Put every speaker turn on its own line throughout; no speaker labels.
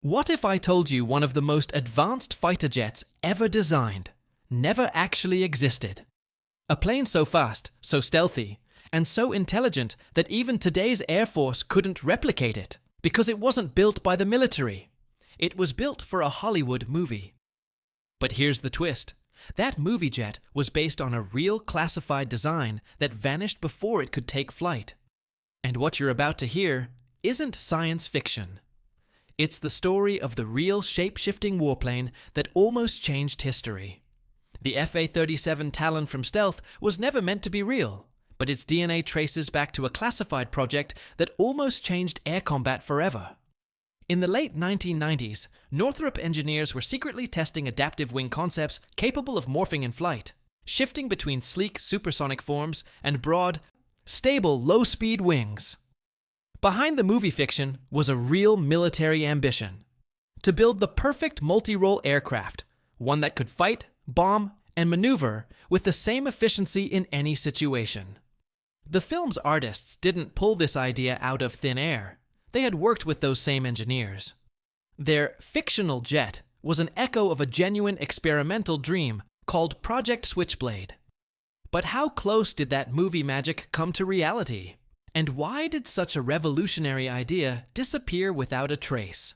What if I told you one of the most advanced fighter jets ever designed never actually existed? A plane so fast, so stealthy, and so intelligent that even today's Air Force couldn't replicate it because it wasn't built by the military. It was built for a Hollywood movie. But here's the twist. That movie jet was based on a real classified design that vanished before it could take flight. And what you're about to hear isn't science fiction. It's the story of the real shape-shifting warplane that almost changed history. The FA-37 Talon from stealth was never meant to be real, but its DNA traces back to a classified project that almost changed air combat forever. In the late 1990s, Northrop engineers were secretly testing adaptive wing concepts capable of morphing in flight, shifting between sleek supersonic forms and broad, stable low-speed wings. Behind the movie fiction was a real military ambition: to build the perfect multi-role aircraft, one that could fight, bomb, and maneuver with the same efficiency in any situation. The film's artists didn't pull this idea out of thin air. They had worked with those same engineers. Their fictional jet was an echo of a genuine experimental dream called Project Switchblade. But how close did that movie magic come to reality? And why did such a revolutionary idea disappear without a trace?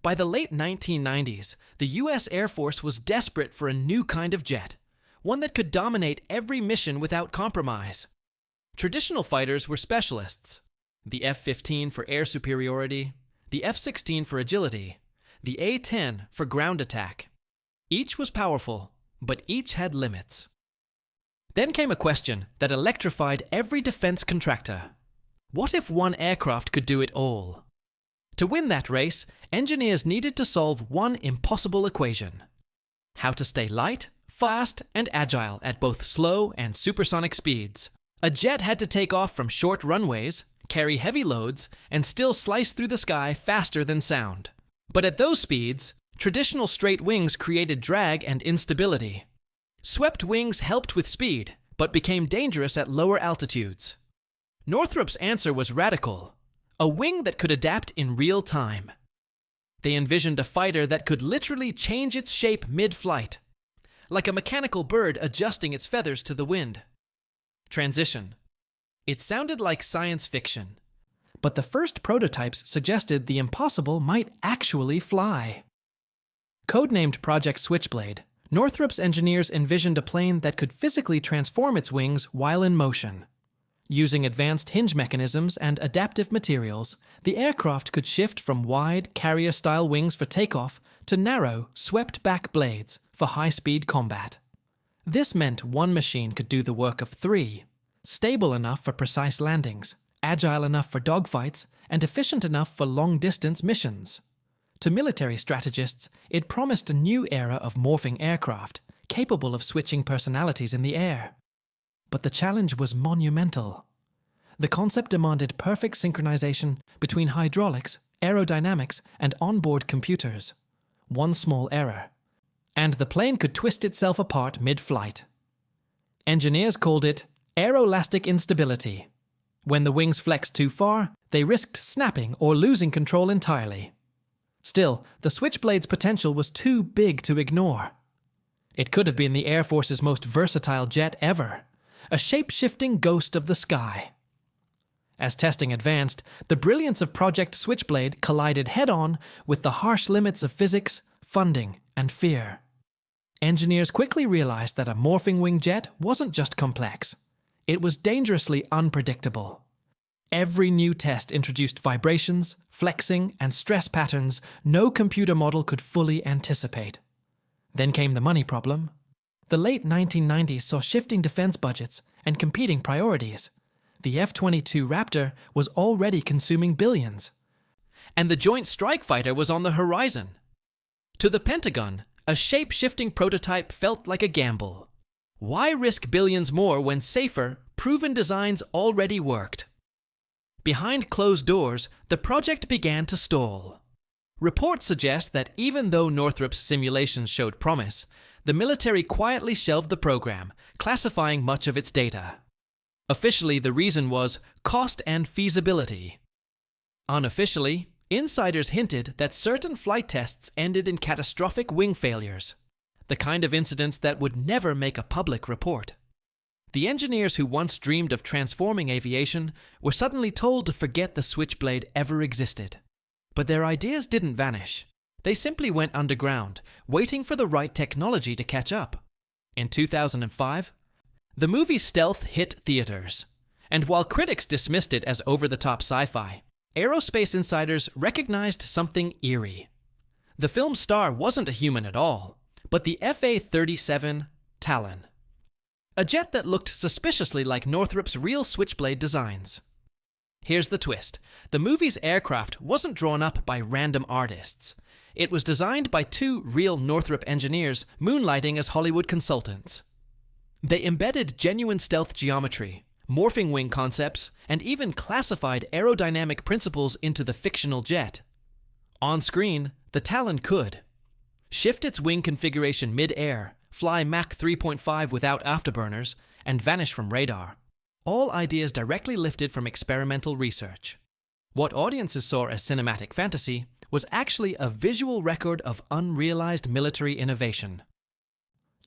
By the late 1990s, the US Air Force was desperate for a new kind of jet, one that could dominate every mission without compromise. Traditional fighters were specialists: the F-15 for air superiority, the F-16 for agility, the A-10 for ground attack. Each was powerful, but each had limits. Then came a question that electrified every defense contractor. What if one aircraft could do it all? To win that race, engineers needed to solve one impossible equation: how to stay light, fast, and agile at both slow and supersonic speeds. A jet had to take off from short runways, carry heavy loads, and still slice through the sky faster than sound. But at those speeds, traditional straight wings created drag and instability. Swept wings helped with speed, but became dangerous at lower altitudes. Northrop's answer was radical: a wing that could adapt in real time. They envisioned a fighter that could literally change its shape mid-flight, like a mechanical bird adjusting its feathers to the wind. Transition. It sounded like science fiction, but the first prototypes suggested the impossible might actually fly. Codenamed Project Switchblade, Northrop's engineers envisioned a plane that could physically transform its wings while in motion. Using advanced hinge mechanisms and adaptive materials, the aircraft could shift from wide, carrier-style wings for takeoff to narrow, swept-back blades for high-speed combat. This meant one machine could do the work of three: stable enough for precise landings, agile enough for dogfights, and efficient enough for long-distance missions. To military strategists, it promised a new era of morphing aircraft, capable of switching personalities in the air. But the challenge was monumental. The concept demanded perfect synchronization between hydraulics, aerodynamics, and onboard computers. One small error, and the plane could twist itself apart mid-flight. Engineers called it aeroelastic instability. When the wings flexed too far, they risked snapping or losing control entirely. Still, the Switchblade's potential was too big to ignore. It could have been the Air Force's most versatile jet ever, a shape-shifting ghost of the sky. As testing advanced, the brilliance of Project Switchblade collided head-on with the harsh limits of physics, funding, and fear. Engineers quickly realized that a morphing wing jet wasn't just complex. It was dangerously unpredictable. Every new test introduced vibrations, flexing, and stress patterns no computer model could fully anticipate. Then came the money problem. The late 1990s saw shifting defense budgets and competing priorities. The F-22 Raptor was already consuming billions, and the Joint Strike Fighter was on the horizon. To the Pentagon, a shape-shifting prototype felt like a gamble. Why risk billions more when safer, proven designs already worked? Behind closed doors, the project began to stall. Reports suggest that even though Northrop's simulations showed promise, the military quietly shelved the program, classifying much of its data. Officially, the reason was cost and feasibility. Unofficially, Insiders hinted that certain flight tests ended in catastrophic wing failures, the kind of incidents that would never make a public report. The engineers who once dreamed of transforming aviation were suddenly told to forget the Switchblade ever existed. But their ideas didn't vanish. They simply went underground, waiting for the right technology to catch up. In 2005, the movie Stealth hit theaters, and while critics dismissed it as over-the-top sci-fi, aerospace insiders recognized something eerie. The film's star wasn't a human at all, but the FA-37 Talon, a jet that looked suspiciously like Northrop's real Switchblade designs. Here's the twist. The movie's aircraft wasn't drawn up by random artists. It was designed by two real Northrop engineers moonlighting as Hollywood consultants. They embedded genuine stealth geometry, morphing wing concepts, and even classified aerodynamic principles into the fictional jet. On screen, the Talon could shift its wing configuration mid-air, fly Mach 3.5 without afterburners, and vanish from radar. All ideas directly lifted from experimental research. What audiences saw as cinematic fantasy was actually a visual record of unrealized military innovation.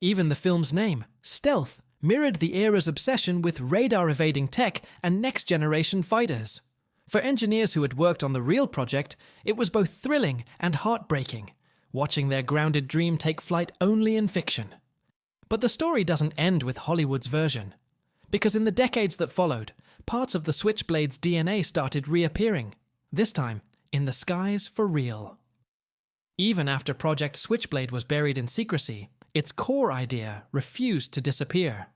Even the film's name, Stealth, mirrored the era's obsession with radar-evading tech and next-generation fighters. For engineers who had worked on the real project, it was both thrilling and heartbreaking, watching their grounded dream take flight only in fiction. But the story doesn't end with Hollywood's version, because in the decades that followed, parts of the Switchblade's DNA started reappearing, this time in the skies for real. Even after Project Switchblade was buried in secrecy, its core idea refused to disappear.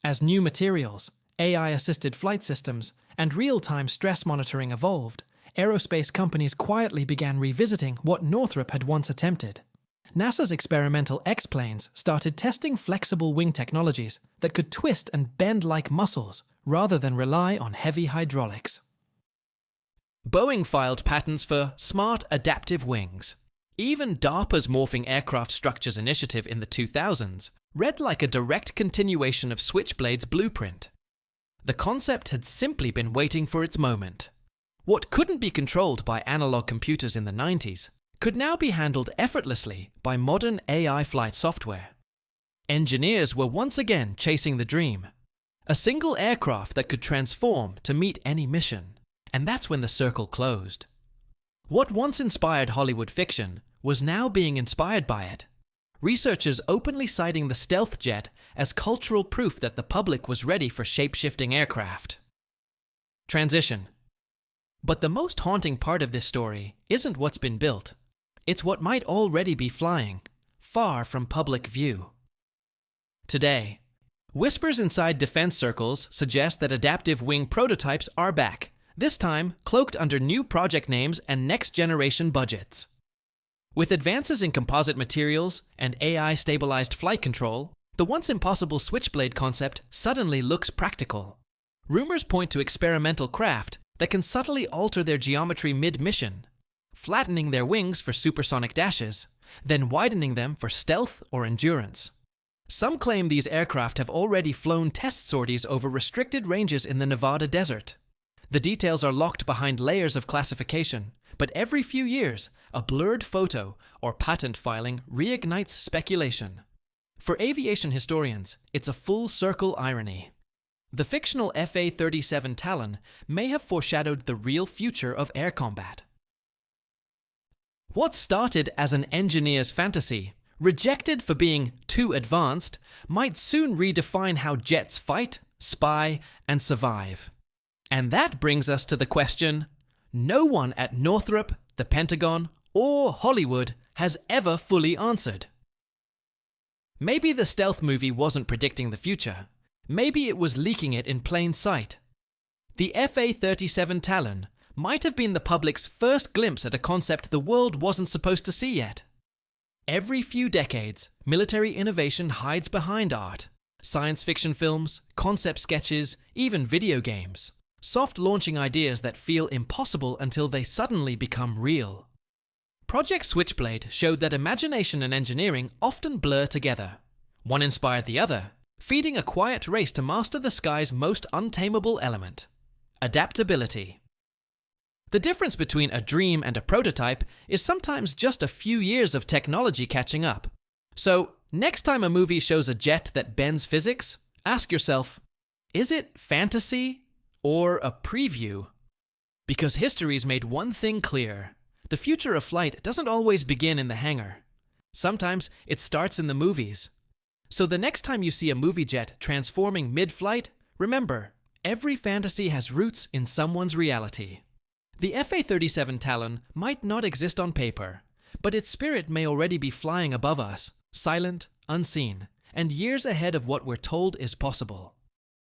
As new materials, AI-assisted flight systems, and real-time stress monitoring evolved, aerospace companies quietly began revisiting what Northrop had once attempted. NASA's experimental X-planes started testing flexible wing technologies that could twist and bend like muscles rather than rely on heavy hydraulics. Boeing filed patents for smart adaptive wings. Even DARPA's Morphing Aircraft Structures initiative in the 2000s read like a direct continuation of Switchblade's blueprint. The concept had simply been waiting for its moment. What couldn't be controlled by analog computers in the 90s could now be handled effortlessly by modern AI flight software. Engineers were once again chasing the dream. A single aircraft that could transform to meet any mission. And that's when the circle closed. What once inspired Hollywood fiction was now being inspired by it. Researchers openly citing the stealth jet as cultural proof that the public was ready for shape-shifting aircraft. Transition. But the most haunting part of this story isn't what's been built. It's what might already be flying, far from public view. Today, whispers inside defense circles suggest that adaptive wing prototypes are back, this time cloaked under new project names and next-generation budgets. With advances in composite materials and AI-stabilized flight control, the once impossible Switchblade concept suddenly looks practical. Rumors point to experimental craft that can subtly alter their geometry mid-mission, flattening their wings for supersonic dashes, then widening them for stealth or endurance. Some claim these aircraft have already flown test sorties over restricted ranges in the Nevada desert. The details are locked behind layers of classification, but every few years, a blurred photo or patent filing reignites speculation. For aviation historians, it's a full-circle irony. The fictional FA-37 Talon may have foreshadowed the real future of air combat. What started as an engineer's fantasy, rejected for being too advanced, might soon redefine how jets fight, spy, and survive. And that brings us to the question no one at Northrop, the Pentagon, or Hollywood has ever fully answered. Maybe the stealth movie wasn't predicting the future. Maybe it was leaking it in plain sight. The FA-37 Talon might have been the public's first glimpse at a concept the world wasn't supposed to see yet. Every few decades, military innovation hides behind art. Science fiction films, concept sketches, even video games. Soft launching ideas that feel impossible until they suddenly become real. Project Switchblade showed that imagination and engineering often blur together. One inspired the other, feeding a quiet race to master the sky's most untamable element: adaptability. The difference between a dream and a prototype is sometimes just a few years of technology catching up. So, next time a movie shows a jet that bends physics, ask yourself, is it fantasy or a preview? Because history's made one thing clear. The future of flight doesn't always begin in the hangar. Sometimes it starts in the movies. So the next time you see a movie jet transforming mid-flight, remember, every fantasy has roots in someone's reality. The FA-37 Talon might not exist on paper, but its spirit may already be flying above us, silent, unseen, and years ahead of what we're told is possible.